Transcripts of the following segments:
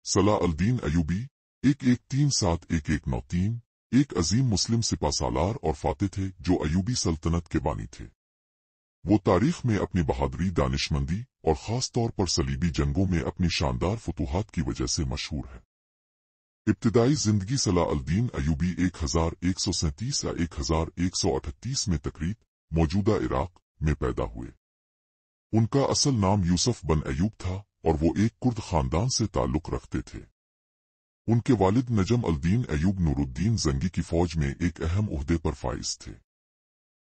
सलाह अल-दीन अयूबी 1137-1193 एक अजीम मुस्लिम सिपा सालार और फाते थे जो अयूबी सल्तनत के बानी थे। वो तारीख में अपनी बहादुरी, दानिशमंदी और ख़ास तौर पर सलीबी जंगों में अपनी शानदार फतूहात की वजह से मशहूर है। इब्तिदाई जिंदगी सलाह अल-दीन अयूबी 1137 या 1138 में तकरीब मौजूदा इराक में पैदा हुए। उनका असल नाम यूसुफ बन अयूब था और वो एक कुर्द खानदान से ताल्लुक रखते थे। उनके वालिद नजम अल-दीन अयूब नूरुद्दीन जंगी की फौज में एक अहम ओहदे पर फाइज थे।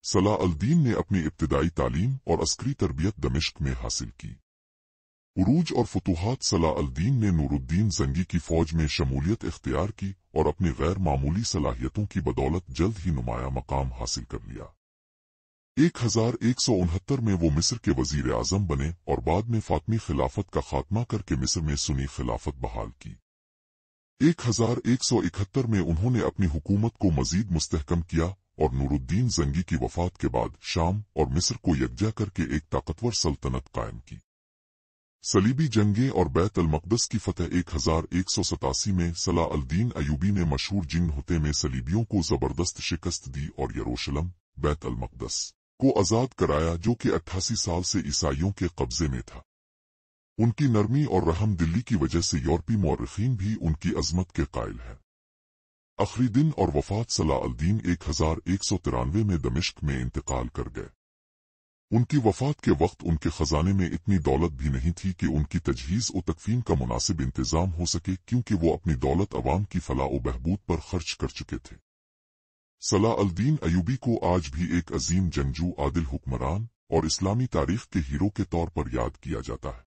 सलाह अल-दीन ने अपनी इब्तिदाई तालीम और अस्करी तरबियत दमिश्क में हासिल की। उरूज और फतूहात सलाह अल-दीन ने नूरुद्दीन जंगी की फौज में शमूलियत इख्तियार की और अपनी गैर मामूली सलाहियतों की बदौलत जल्द ही नुमाया मकाम हासिल कर लिया। 1169 में वो मिस्र के वजीर आजम बने और बाद में फातमी खिलाफत का खात्मा करके मिस्र में सुन्नी खिलाफत बहाल की। 1171 में उन्होंने अपनी हुकूमत को मजीद मुस्तहकम किया और नूरुद्दीन जंगी की वफात के बाद शाम और मिस्र को यकजा करके एक ताकतवर सल्तनत कायम की। सलीबी जंगें और बैत अल मक़दस की फतह 1187 में सलाह अल-दीन अयूबी ने मशहूर जिंग होते में सलीबियों को जबरदस्त शिकस्त दी और यरूशलम बैत अल मक़दस को आजाद कराया जो कि 88 साल से ईसाइयों के कब्जे में था। उनकी नरमी और रहम दिल्ली की वजह से यूरोपी मौरखीन भी उनकी अजमत के कायल हैं। आखिरी दिन और वफात सलाह अल-दीन 1193 में दमिश्क में इंतकाल कर गए। उनकी वफात के वक्त उनके खजाने में इतनी दौलत भी नहीं थी कि उनकी तजहीज और तकफीन का मुनासिब इंतजाम हो सके, क्योंकि वो अपनी दौलत अवाम की फलाह व बहबूद पर खर्च कर चुके थे। सलाह अल-दीन अयूबी को आज भी एक अजीम जंगजू, आदिल हुक्मरान और इस्लामी तारीख के हीरो के तौर पर याद किया जाता है।